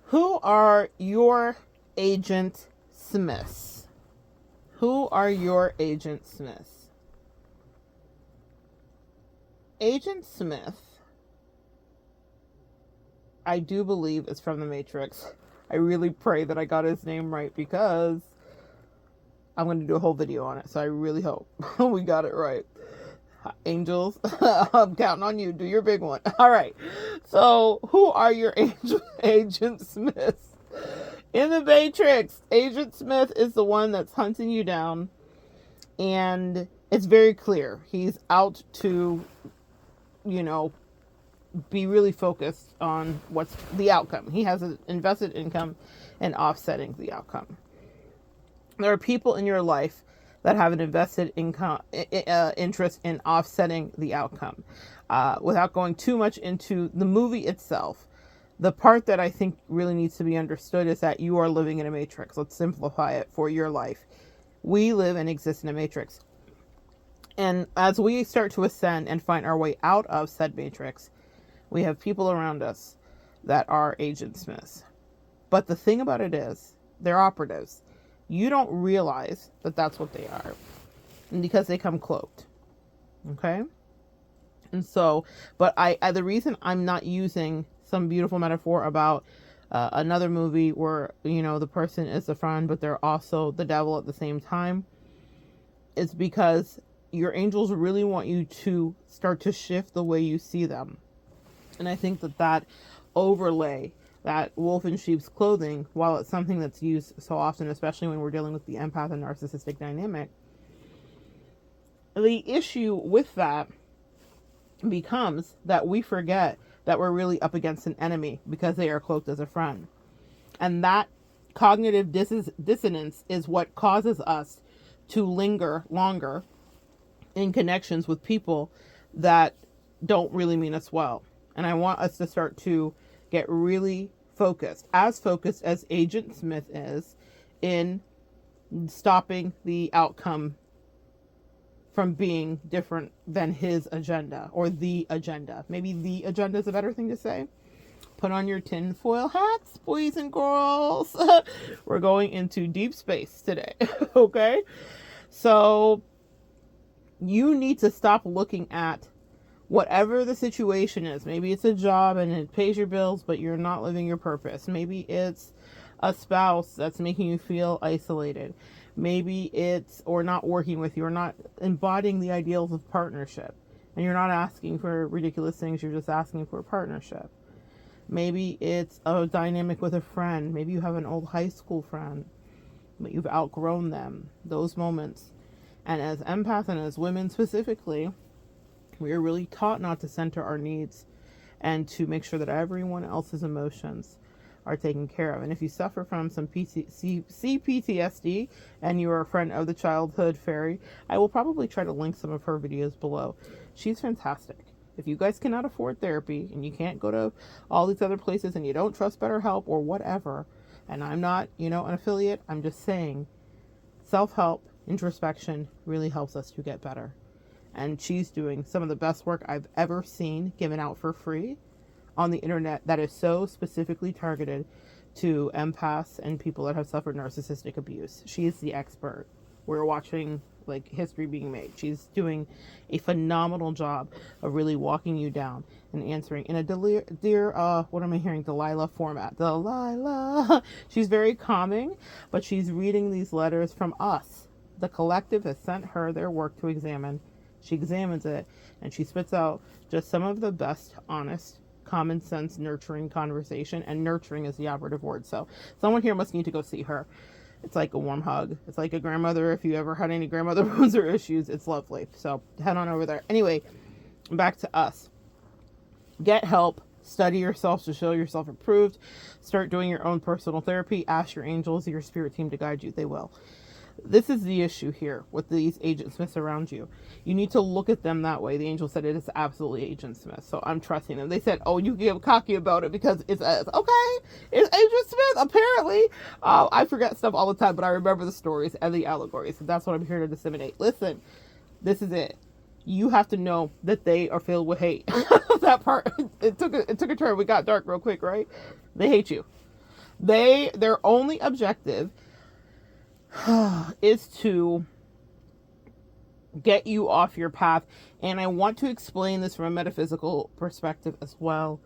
Who are your Agent Smiths? Who are your Agent Smiths? Agent Smith, I do believe, is from the Matrix. I really pray that I got his name right because I'm going to do a whole video on it. So I really hope we got it right. Angels, I'm counting on you. Do your big one. All right. So, who are your Agent Smiths? In the Matrix, Agent Smith is the one that's hunting you down, and it's very clear. He's out to, be really focused on what's the outcome. He has an invested income and offsetting the outcome. There are people in your life that have an invested income interest in offsetting the outcome. Without going too much into the movie itself, the part that I think really needs to be understood is that you are living in a matrix. Let's simplify it for your life. We live and exist in a matrix. And as we start to ascend and find our way out of said matrix, we have people around us that are Agent Smiths. But the thing about it is, they're operatives. You don't realize that that's what they are, and because they come cloaked. Okay? And so, but the reason I'm not using some beautiful metaphor about another movie where, the person is the friend, but they're also the devil at the same time, is because your angels really want you to start to shift the way you see them. And I think that overlay, that wolf in sheep's clothing, while it's something that's used so often, especially when we're dealing with the empath and narcissistic dynamic, the issue with that becomes that we forget that we're really up against an enemy because they are cloaked as a friend. And that cognitive dissonance is what causes us to linger longer in connections with people that don't really mean us well. And I want us to start to get really focused as Agent Smith is, in stopping the outcome from being different than his agenda or the agenda. Maybe the agenda is a better thing to say. Put on your tinfoil hats, boys and girls. We're going into deep space today. Okay? So you need to stop looking at whatever the situation is. Maybe it's a job and it pays your bills, but you're not living your purpose. Maybe it's a spouse that's making you feel isolated. Maybe it's, or not working with you, or not embodying the ideals of partnership. And you're not asking for ridiculous things, you're just asking for a partnership. Maybe it's a dynamic with a friend. Maybe you have an old high school friend, but you've outgrown them. Those moments. And as empaths and as women specifically, we are really taught not to center our needs and to make sure that everyone else's emotions are taken care of. And if you suffer from some CPTSD and you are a friend of the childhood fairy, I will probably try to link some of her videos below. She's fantastic. If you guys cannot afford therapy and you can't go to all these other places and you don't trust BetterHelp or whatever, and I'm not, an affiliate, I'm just saying self-help, introspection really helps us to get better. And she's doing some of the best work I've ever seen given out for free on the internet that is so specifically targeted to empaths and people that have suffered narcissistic abuse. She is the expert. We're watching history being made. She's doing a phenomenal job of really walking you down and answering in a Delilah format. Delilah. She's very calming, but she's reading these letters from us. The collective has sent her their work to examine. She examines it and she spits out just some of the best, honest, common sense, nurturing conversation. And nurturing is the operative word. So someone here must need to go see her. It's like a warm hug. It's like a grandmother. If you ever had any grandmother wounds or issues, it's lovely. So head on over there. Anyway, back to us. Get help. Study yourself to show yourself approved. Start doing your own personal therapy. Ask your angels, your spirit team to guide you. They will. This is the issue here with these Agent Smiths around you. You need to look at them that way. The angel said it is absolutely Agent Smith. So I'm trusting them. They said, oh, you get cocky about it because it's okay. It's Agent Smith, apparently. I forget stuff all the time, but I remember the stories and the allegories. So that's what I'm here to disseminate. Listen, this is it. You have to know that they are filled with hate. That part, it took a turn. We got dark real quick, right? They hate you. Their only objective is to get you off your path. And I want to explain this from a metaphysical perspective as well.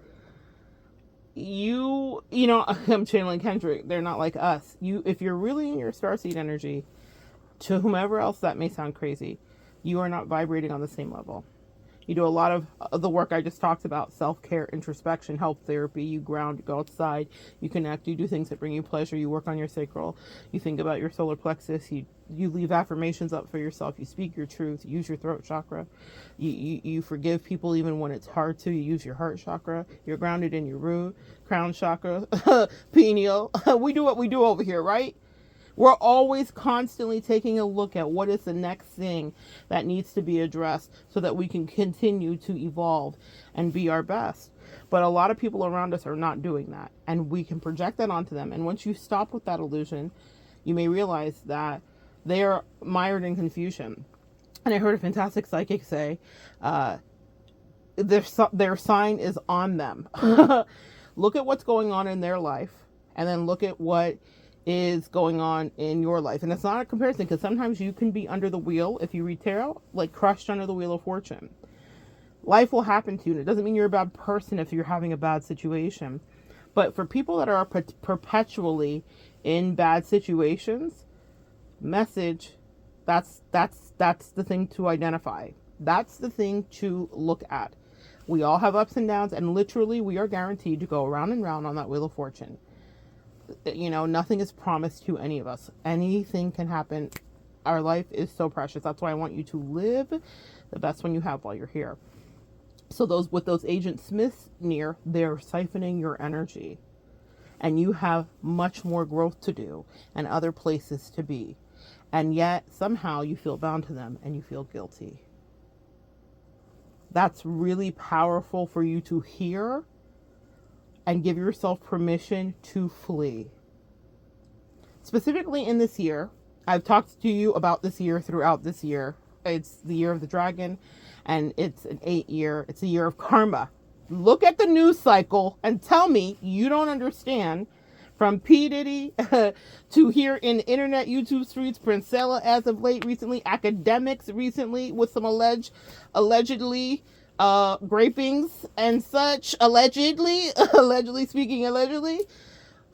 You know, I'm channeling Kendrick. They're not like us. If you're really in your starseed energy, to whomever else that may sound crazy, you are not vibrating on the same level. You do a lot of the work I just talked about, self-care, introspection, help therapy. You ground, you go outside, you connect, you do things that bring you pleasure, you work on your sacral, you think about your solar plexus, you leave affirmations up for yourself, you speak your truth, you use your throat chakra, you forgive people even when it's hard to, you use your heart chakra, you're grounded in your root, crown chakra, pineal. We do what we do over here, right? We're always constantly taking a look at what is the next thing that needs to be addressed so that we can continue to evolve and be our best. But a lot of people around us are not doing that, and we can project that onto them. And once you stop with that illusion, you may realize that they are mired in confusion. And I heard a fantastic psychic say, their sign is on them. Look at what's going on in their life, and then look at what is going on in your life. And it's not a comparison, because sometimes you can be under the wheel, if you read tarot, like crushed under the wheel of fortune. Life will happen to you, and it doesn't mean you're a bad person if you're having a bad situation. But for people that are perpetually in bad situations, message, that's the thing to identify. That's the thing to look at. We all have ups and downs, and literally we are guaranteed to go around and round on that wheel of fortune. You know, nothing is promised to any of us. Anything can happen. Our life is so precious. That's why I want you to live the best one you have while you're here. So those Agent Smiths near, they're siphoning your energy, and you have much more growth to do and other places to be. And yet somehow you feel bound to them and you feel guilty. That's really powerful for you to hear and give yourself permission to flee. Specifically in this year, I've talked to you about this year throughout this year. It's the year of the dragon, and it's it's a year of karma. Look at the news cycle and tell me you don't understand. From P. Diddy to here in internet, YouTube streets, Princella as of late recently, academics recently with some allegedly grapings and such, allegedly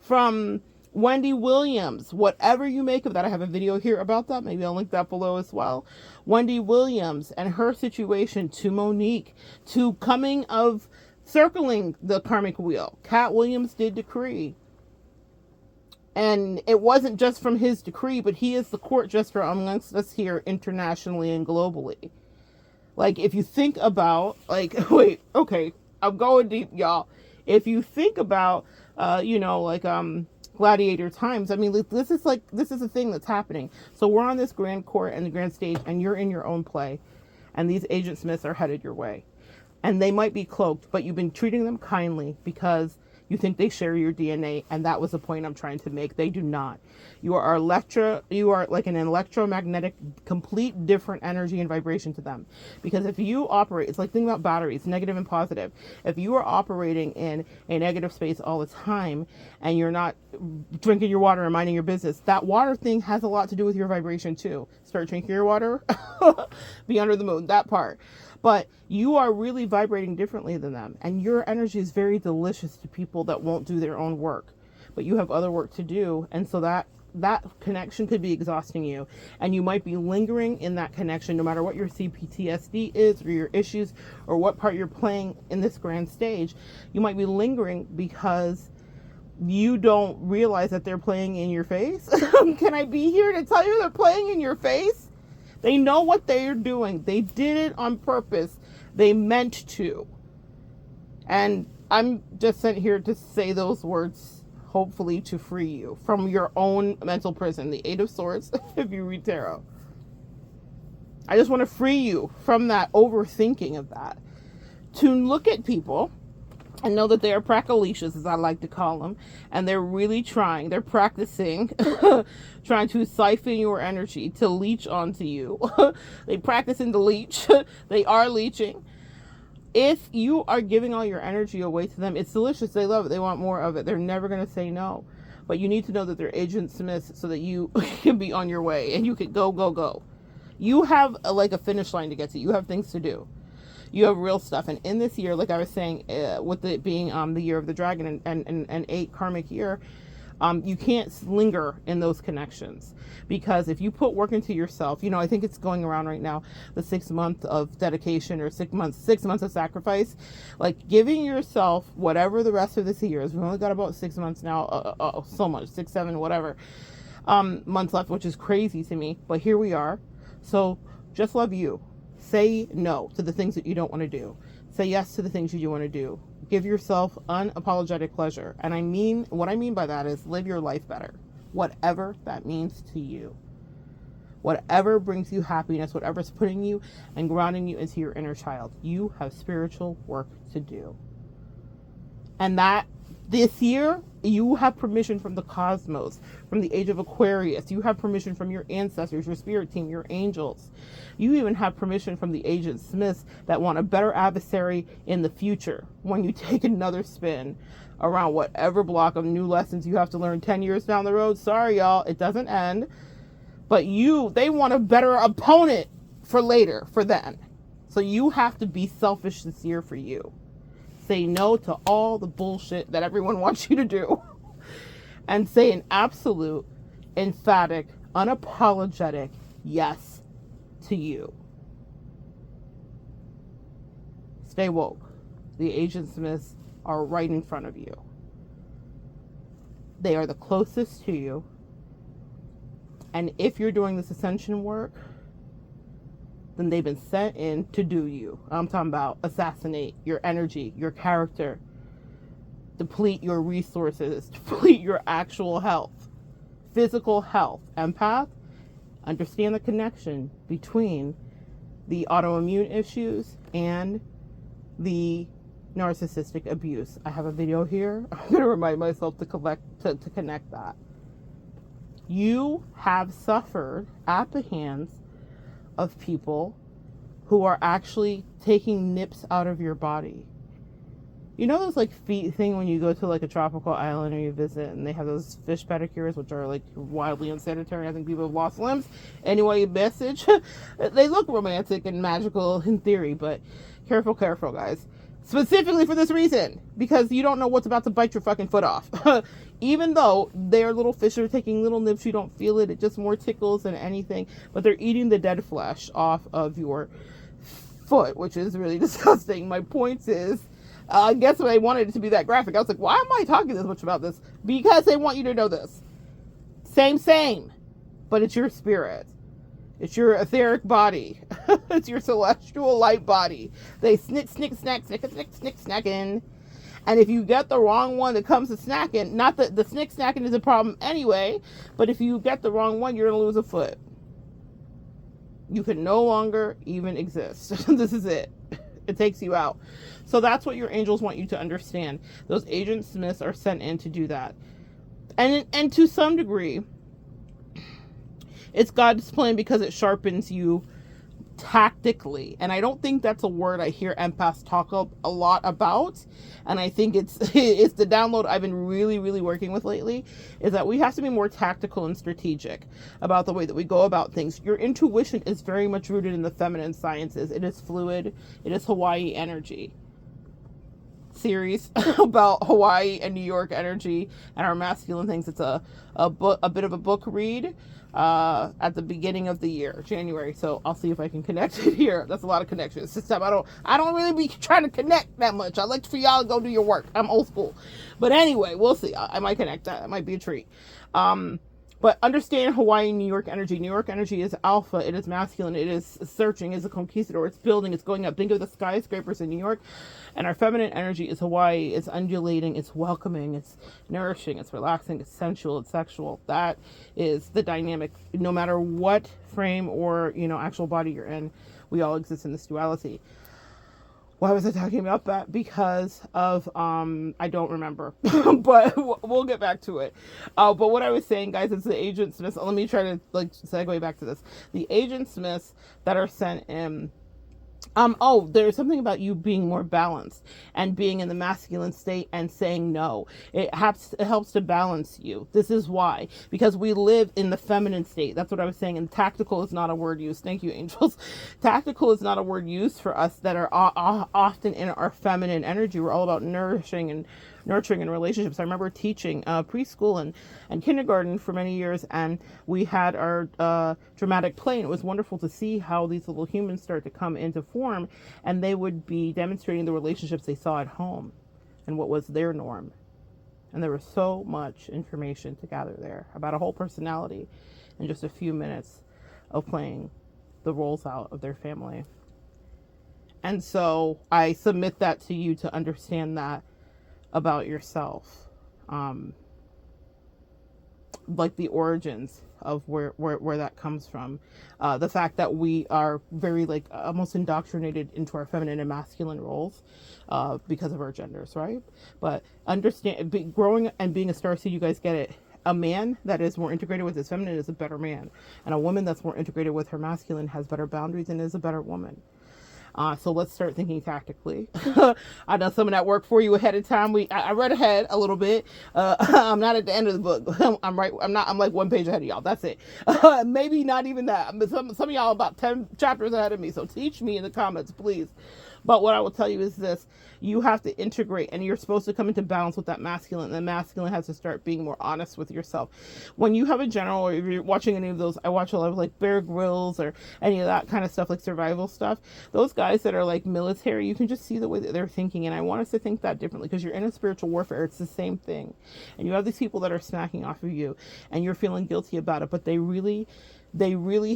from Wendy Williams, whatever you make of that. I have a video here about that. Maybe I'll link that below as well. Wendy Williams and her situation, to Monique, to circling the karmic wheel. Cat Williams did decree. And it wasn't just from his decree, but he is the court jester amongst us here internationally and globally. Like, if you think about, wait, okay, I'm going deep, y'all. If you think about, gladiator times, I mean, this is a thing that's happening. So we're on this grand court and the grand stage, and you're in your own play, and these Agent Smiths are headed your way. And they might be cloaked, but you've been treating them kindly because you think they share your DNA, and that was the point I'm trying to make. They do not. You are like an electromagnetic, complete different energy and vibration to them. Because if you operate, it's like think about batteries, negative and positive. If you are operating in a negative space all the time, and you're not drinking your water and minding your business, that water thing has a lot to do with your vibration too. Start drinking your water, be under the moon, that part. But you are really vibrating differently than them. And your energy is very delicious to people that won't do their own work. But you have other work to do. And so that connection could be exhausting you. And you might be lingering in that connection no matter what your CPTSD is or your issues or what part you're playing in this grand stage. You might be lingering because you don't realize that they're playing in your face. Can I be here to tell you they're playing in your face? They know what they're doing. They did it on purpose. They meant to. And I'm just sent here to say those words, hopefully to free you from your own mental prison. The Eight of Swords, if you read tarot. I just want to free you from that overthinking of that. To look at people and know that they are prackalicious, as I like to call them, and they're really trying, they're practicing, trying to siphon your energy to leech onto you. They practicing to leech. They are leeching. If you are giving all your energy away to them, it's delicious. They love it. They want more of it. They're never going to say no. but you need to know that they're Agent Smiths so that you can be on your way and you can go. You have like a finish line to get to. You have things to do. You have real stuff. And in this year, like I was saying, with it being the year of the dragon and 8 karmic year, you can't linger in those connections, because if you put work into yourself, I think it's going around right now, the 6 month of dedication, or 6 months of sacrifice, like giving yourself whatever the rest of this year is. We've only got about 6 months now, so much, 6, 7, whatever, months left, which is crazy to me, but here we are. So just love you. Say no to the things that you don't want to do. Say yes to the things you do want to do. Give yourself unapologetic pleasure. And what I mean by that is live your life better. Whatever that means to you. Whatever brings you happiness, whatever's putting you and grounding you into your inner child. You have spiritual work to do. And that this year, you have permission from the cosmos, from the age of Aquarius. You have permission from your ancestors, your spirit team, your angels. You even have permission from the Agent Smiths that want a better adversary in the future when you take another spin around whatever block of new lessons you have to learn 10 years down the road. Sorry, y'all, it doesn't end. But they want a better opponent for later, for then. So you have to be selfish this year for you. Say no to all the bullshit that everyone wants you to do. And say an absolute, emphatic, unapologetic yes to you. Stay woke. The Agent Smiths are right in front of you. They are the closest to you. And if you're doing this ascension work, then they've been sent in to do you. I'm talking about assassinate your energy, your character, deplete your resources, deplete your actual health, physical health. Empath, understand the connection between the autoimmune issues and the narcissistic abuse. I have a video here. I'm going to remind myself to connect that. You have suffered at the hands of people who are actually taking nips out of your body. You know those like feet thing when you go to like a tropical island or you visit and they have those fish pedicures, which are like wildly unsanitary. I think people have lost limbs. Anyway, message. They look romantic and magical in theory, but careful guys. Specifically for this reason, because you don't know what's about to bite your fucking foot off. Even though they're little fish are taking little nips, you don't feel it. It just more tickles than anything. But they're eating the dead flesh off of your foot, which is really disgusting. My point is, I guess when I wanted it to be that graphic, I was like, why am I talking this much about this? Because they want you to know this. Same. But it's your spirit. It's your etheric body. It's your celestial light body. They snacking. And if you get the wrong one that comes to snacking, not that the snacking is a problem anyway, but if you get the wrong one, you're going to lose a foot. You can no longer even exist. This is it. It takes you out. So that's what your angels want you to understand. Those Agent Smiths are sent in to do that. And to some degree, it's God's plan because it sharpens you tactically. And I don't think that's a word I hear empaths talk a lot about. And I think it's the download I've been really, really working with lately, is that we have to be more tactical and strategic about the way that we go about things. Your intuition is very much rooted in the feminine sciences. It is fluid. It is Hawaii energy. Series about Hawaii and New York energy and our masculine things. It's a bit of a book read at the beginning of the year, January. So I'll see if I can connect it here. That's a lot of connections. This time I don't really be trying to connect that much. I like for y'all to go do your work. I'm old school. But anyway, we'll see. I might connect that. It might be a treat. But understand Hawaii, New York energy. New York energy is alpha. It is masculine. It is searching. It's a conquistador. It's building. It's going up. Think of the skyscrapers in New York. And our feminine energy is Hawaii. It's undulating. It's welcoming. It's nourishing. It's relaxing. It's sensual. It's sexual. That is the dynamic. No matter what frame or, actual body you're in, we all exist in this duality. Why was I talking about that? Because of, I don't remember, but we'll get back to it. But what I was saying, guys, is the Agent Smiths. Let me try to segue back to this. The Agent Smiths that are sent in Oh, there's something about you being more balanced and being in the masculine state and saying no. It helps to balance you. This is why. Because we live in the feminine state. That's what I was saying. And tactical is not a word used. Thank you, angels. Tactical is not a word used for us that are often in our feminine energy. We're all about nurturing and relationships. I remember teaching preschool and kindergarten for many years, and we had our dramatic play, and it was wonderful to see how these little humans start to come into form, and they would be demonstrating the relationships they saw at home and what was their norm. And there was so much information to gather there about a whole personality in just a few minutes of playing the roles out of their family. And so I submit that to you to understand that about yourself, like the origins of where that comes from, the fact that we are very like almost indoctrinated into our feminine and masculine roles because of our genders, right? But growing and being a starseed, you guys get it. A man that is more integrated with his feminine is a better man, and a woman that's more integrated with her masculine has better boundaries and is a better woman. So let's start thinking tactically. I know someone that worked for you ahead of time. I read ahead a little bit. I'm not at the end of the book. I'm right. I'm like one page ahead of y'all. That's it. Maybe not even that. But some of y'all about 10 chapters ahead of me. So teach me in the comments, please. But what I will tell you is this: you have to integrate, and you're supposed to come into balance with that masculine. And the masculine has to start being more honest with yourself. When you have a general, or if you're watching any of those, I watch a lot of like Bear Grylls or any of that kind of stuff, like survival stuff. Those guys that are like military, you can just see the way that they're thinking. And I want us to think that differently, because you're in a spiritual warfare. It's the same thing. And you have these people that are smacking off of you, and you're feeling guilty about it, but they really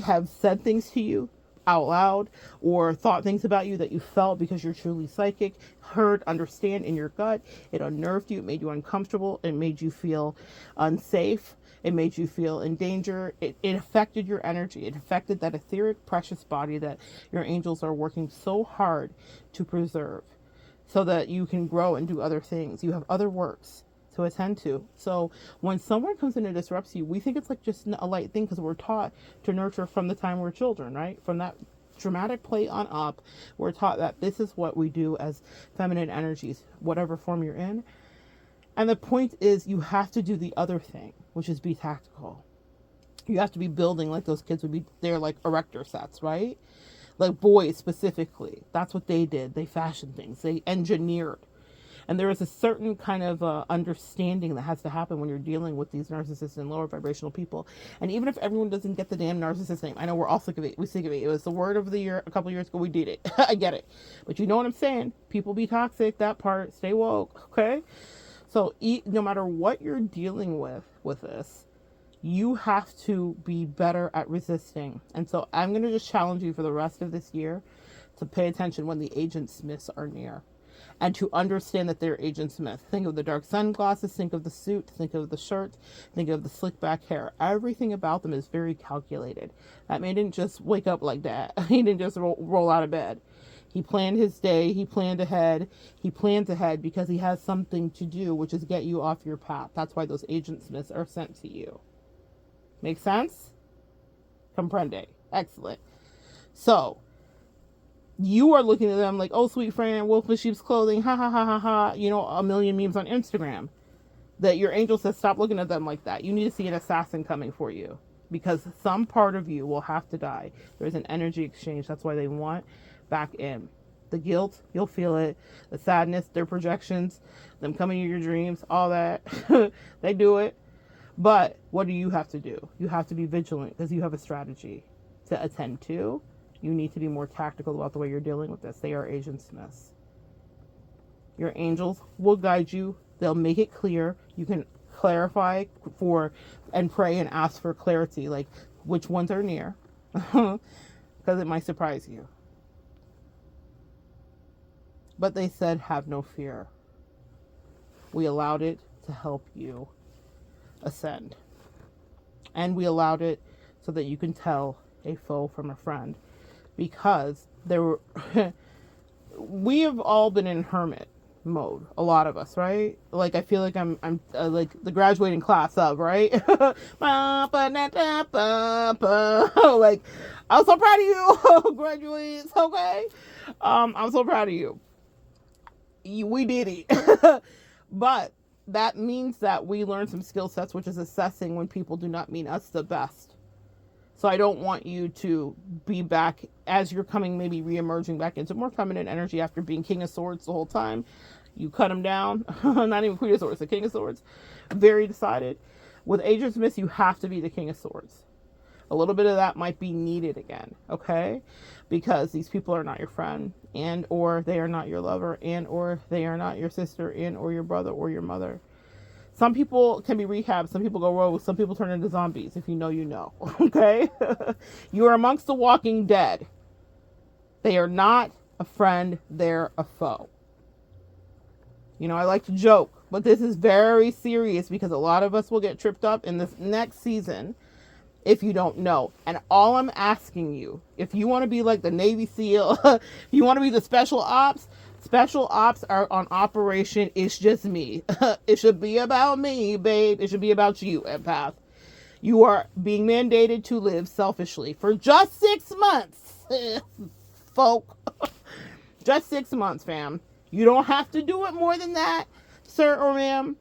have said things to you out loud or thought things about you that you felt because you're truly psychic, heard, understand in your gut. It unnerved you, it made you uncomfortable, it made you feel unsafe, it made you feel in danger. It affected your energy. It affected that etheric, precious body that your angels are working so hard to preserve so that you can grow and do other things. You have other works to attend to. So when someone comes in and disrupts you, we think it's like just a light thing because we're taught to nurture from the time we're children, right? From that dramatic play on up, we're taught that this is what we do as feminine energies, whatever form you're in. And the point is, you have to do the other thing, which is be tactical. You have to be building like those kids would be. They're like erector sets, right? Like boys specifically. That's what they did. They fashioned things. They engineered. And there is a certain kind of understanding that has to happen when you're dealing with these narcissists and lower vibrational people. And even if everyone doesn't get the damn narcissist name, I know we're all sick of it. We're sick of it. It was the word of the year a couple of years ago. We did it. I get it. But you know what I'm saying? People be toxic. That part. Stay woke. Okay? So no matter what you're dealing with this, you have to be better at resisting. And so I'm going to just challenge you for the rest of this year to pay attention when the agent Smiths are near. And to understand that they're Agent Smith. Think of the dark sunglasses, think of the suit, think of the shirt, think of the slick back hair. Everything about them is very calculated. That man didn't just wake up like that. He didn't just roll out of bed. He planned his day. He planned ahead. He plans ahead because he has something to do, which is get you off your path. That's why those Agent Smiths are sent to you. Make sense? Comprende. Excellent. So, you are looking at them like, oh, sweet friend, wolf in sheep's clothing, ha ha ha ha ha, you know, a million memes on Instagram. That your angel says, stop looking at them like that. You need to see an assassin coming for you, because some part of you will have to die. There's an energy exchange. That's why they want back in. The guilt, you'll feel it. The sadness, their projections, them coming in your dreams, all that. They do it. But what do you have to do? You have to be vigilant because you have a strategy to attend to. You need to be more tactical about the way you're dealing with this. They are Agent Smiths. Your angels will guide you. They'll make it clear. You can clarify and pray and ask for clarity, like which ones are near, because it might surprise you. But they said, have no fear. We allowed it to help you ascend. And we allowed it so that you can tell a foe from a friend. Because we have all been in hermit mode. A lot of us, right? Like, I feel like I'm like the graduating class of, right? Like, I'm so proud of you, graduates. Okay, I'm so proud of you. We did it. But that means that we learn some skill sets, which is assessing when people do not mean us the best. So I don't want you to be back as you're coming, maybe re-emerging back into more feminine energy after being King of Swords the whole time. You cut them down. Not even Queen of Swords, the King of Swords. Very decided. With Agents Miss, you have to be the King of Swords. A little bit of that might be needed again, okay? Because these people are not your friend, and or they are not your lover, and or they are not your sister, and or your brother or your mother. Some people can be rehabbed. Some people go rogue. Some people turn into zombies. If you know, you know. Okay? You are amongst the walking dead. They are not a friend. They're a foe. You know, I like to joke, but this is very serious because a lot of us will get tripped up in this next season if you don't know. And all I'm asking you, if you want to be like the Navy SEAL, if you want to be the special ops are on operation. It's just me. It should be about me, babe. It should be about you, empath. You are being mandated to live selfishly for just 6 months, folk. Just 6 months, fam. You don't have to do it more than that, sir or ma'am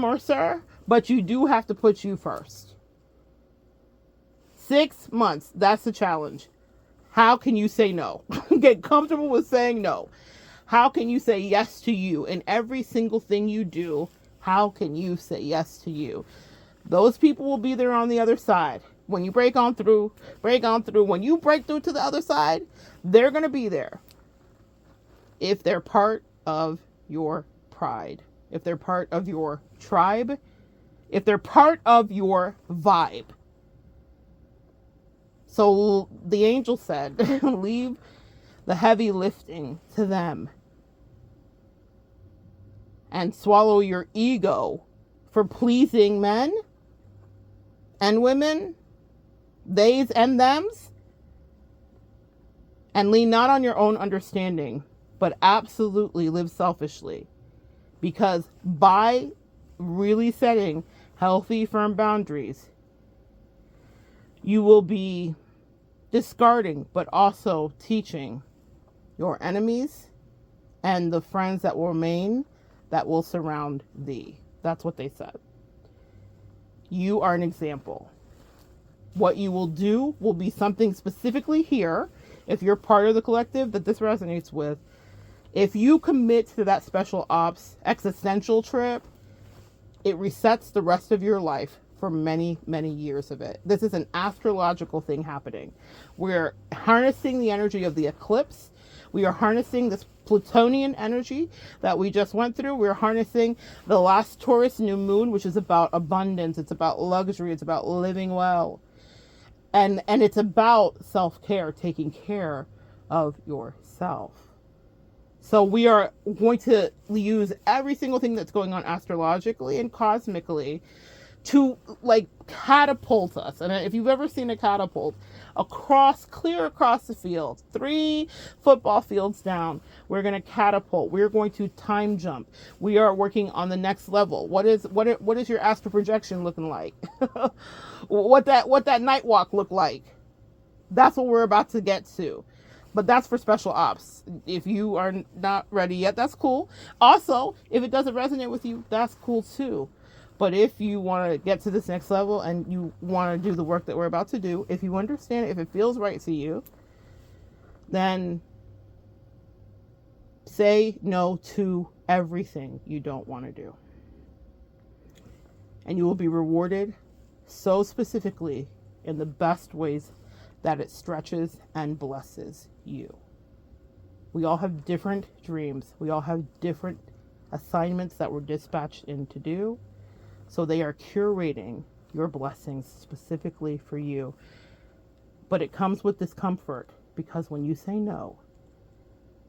or sir, but you do have to put you first. 6 months, that's the challenge. How can you say no? Get comfortable with saying no. How can you say yes to you in every single thing you do? How can you say yes to you? Those people will be there on the other side. When you break on through. When you break through to the other side, they're going to be there. If they're part of your pride, if they're part of your tribe, if they're part of your vibe. So the angel said, leave the heavy lifting to them and swallow your ego for pleasing men and women, theys and thems, and lean not on your own understanding, but absolutely live selfishly. Because by really setting healthy, firm boundaries, you will be discarding, but also teaching your enemies and the friends that will remain, that will surround thee. That's what they said. You are an example. What you will do will be something specifically here, if you're part of the collective that this resonates with. If you commit to that special ops existential trip, it resets the rest of your life for many, many years of it. This is an astrological thing happening. We're harnessing the energy of the eclipse. We are harnessing this Plutonian energy that we just went through. We're harnessing the last Taurus new moon, which is about abundance. It's about luxury. It's about living well. And it's about self-care, taking care of yourself. So we are going to use every single thing that's going on astrologically and cosmically to like catapult us. And if you've ever seen a catapult, clear across the field, 3 football fields down, we're going to catapult. We're going to time jump. We are working on the next level. What is your astral projection looking like? what that night walk look like? That's what we're about to get to. But that's for special ops. If you are not ready yet, that's cool. Also, if it doesn't resonate with you, that's cool too. But if you want to get to this next level and you want to do the work that we're about to do, if you understand it, if it feels right to you, then say no to everything you don't want to do. And you will be rewarded so specifically in the best ways that it stretches and blesses you. We all have different dreams. We all have different assignments that we're dispatched in to do. So they are curating your blessings specifically for you. But it comes with discomfort because when you say no,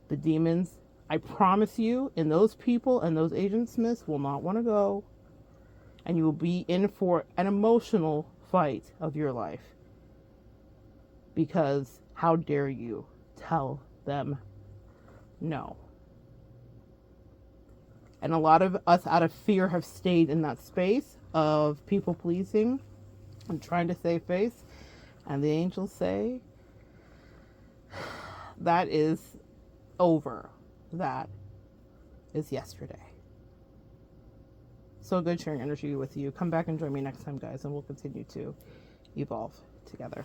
the demons, I promise you, and those people and those agents, miss, will not want to go. And you will be in for an emotional fight of your life. Because how dare you tell them no? And a lot of us, out of fear, have stayed in that space of people pleasing and trying to save face. And the angels say, that is over. That is yesterday. So good sharing energy with you. Come back and join me next time, guys, and we'll continue to evolve together.